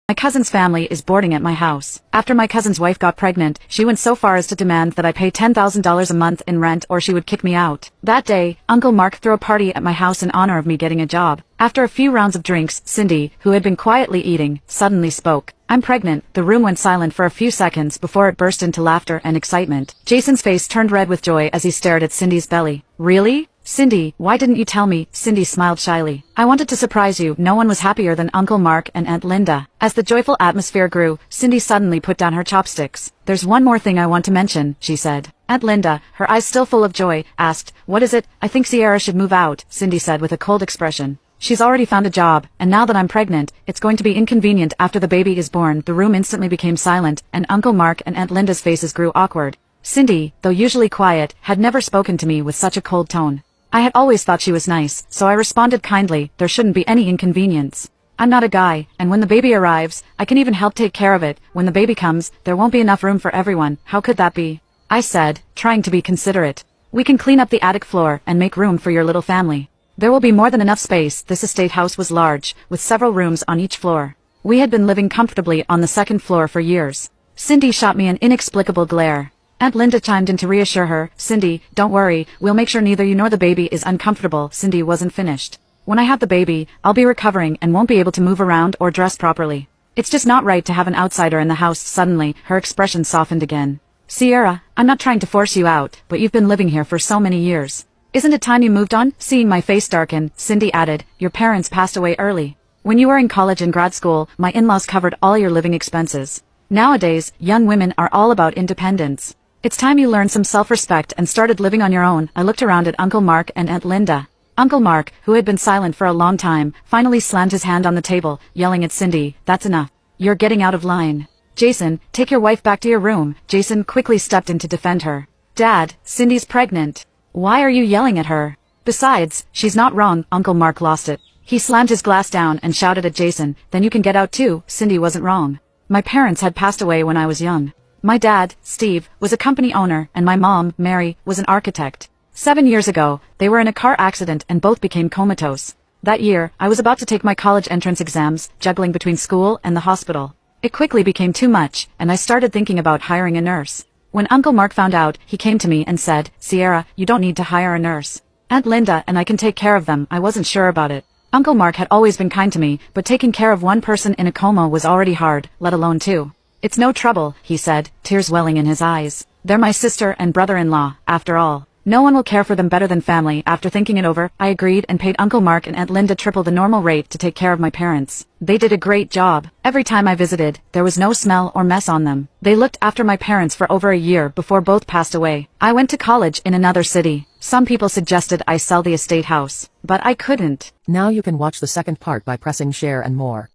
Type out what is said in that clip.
My cousin's family is boarding at my house. After my cousin's wife got pregnant, she went so far as to demand that I pay $10,000 a month in rent or she would kick me out. That day, Uncle Mark threw a party at my house in honor of me getting a job. After a few rounds of drinks, Cindy, who had been quietly eating, suddenly spoke. "I'm pregnant." The room went silent for a few seconds before it burst into laughter and excitement. Jason's face turned red with joy as he stared at Cindy's belly. "Really? Cindy, why didn't you tell me?" Cindy smiled shyly. "I wanted to surprise you." No one was happier than Uncle Mark and Aunt Linda. As the joyful atmosphere grew, Cindy suddenly put down her chopsticks. "There's one more thing I want to mention," she said. Aunt Linda, her eyes still full of joy, asked, "What is it?" "I think Sierra should move out," Cindy said with a cold expression. "She's already found a job, and now that I'm pregnant, it's going to be inconvenient after the baby is born." The room instantly became silent, and Uncle Mark and Aunt Linda's faces grew awkward. Cindy, though usually quiet, had never spoken to me with such a cold tone. I had always thought she was nice, so I responded kindly, "There shouldn't be any inconvenience. I'm not a guy, and when the baby arrives, I can even help take care of it. When the baby comes, there won't be enough room for everyone." "How could that be?" I said, trying to be considerate. "We can clean up the attic floor and make room for your little family. There will be more than enough space." This estate house was large, with several rooms on each floor. We had been living comfortably on the second floor for years. Cindy shot me an inexplicable glare. Aunt Linda chimed in to reassure her. "Cindy, don't worry, we'll make sure neither you nor the baby is uncomfortable." Cindy wasn't finished. "When I have the baby, I'll be recovering and won't be able to move around or dress properly. It's just not right to have an outsider in the house." Suddenly, her expression softened again. "Sierra, I'm not trying to force you out, but you've been living here for so many years. Isn't it time you moved on?" Seeing my face darken, Cindy added, "Your parents passed away early. When you were in college and grad school, my in-laws covered all your living expenses. Nowadays, young women are all about independence. It's time you learned some self-respect and started living on your own." I looked around at Uncle Mark and Aunt Linda. Uncle Mark, who had been silent for a long time, finally slammed his hand on the table, yelling at Cindy, "That's enough. You're getting out of line. Jason, take your wife back to your room." Jason quickly stepped in to defend her. "Dad, Cindy's pregnant. Why are you yelling at her? Besides, she's not wrong." Uncle Mark lost it. He slammed his glass down and shouted at Jason, "Then you can get out too." Cindy wasn't wrong. My parents had passed away when I was young. My dad, Steve, was a company owner, and my mom, Mary, was an architect. 7 years ago, they were in a car accident and both became comatose. That year, I was about to take my college entrance exams, juggling between school and the hospital. It quickly became too much, and I started thinking about hiring a nurse. When Uncle Mark found out, he came to me and said, "Sierra, you don't need to hire a nurse. Aunt Linda and I can take care of them." I wasn't sure about it. Uncle Mark had always been kind to me, but taking care of one person in a coma was already hard, let alone two. "It's no trouble," he said, tears welling in his eyes. "They're my sister and brother-in-law, after all. No one will care for them better than family." After thinking it over, I agreed and paid Uncle Mark and Aunt Linda triple the normal rate to take care of my parents. They did a great job. Every time I visited, there was no smell or mess on them. They looked after my parents for over a year before both passed away. I went to college in another city. Some people suggested I sell the estate house, but I couldn't. Now you can watch the second part by pressing share and more.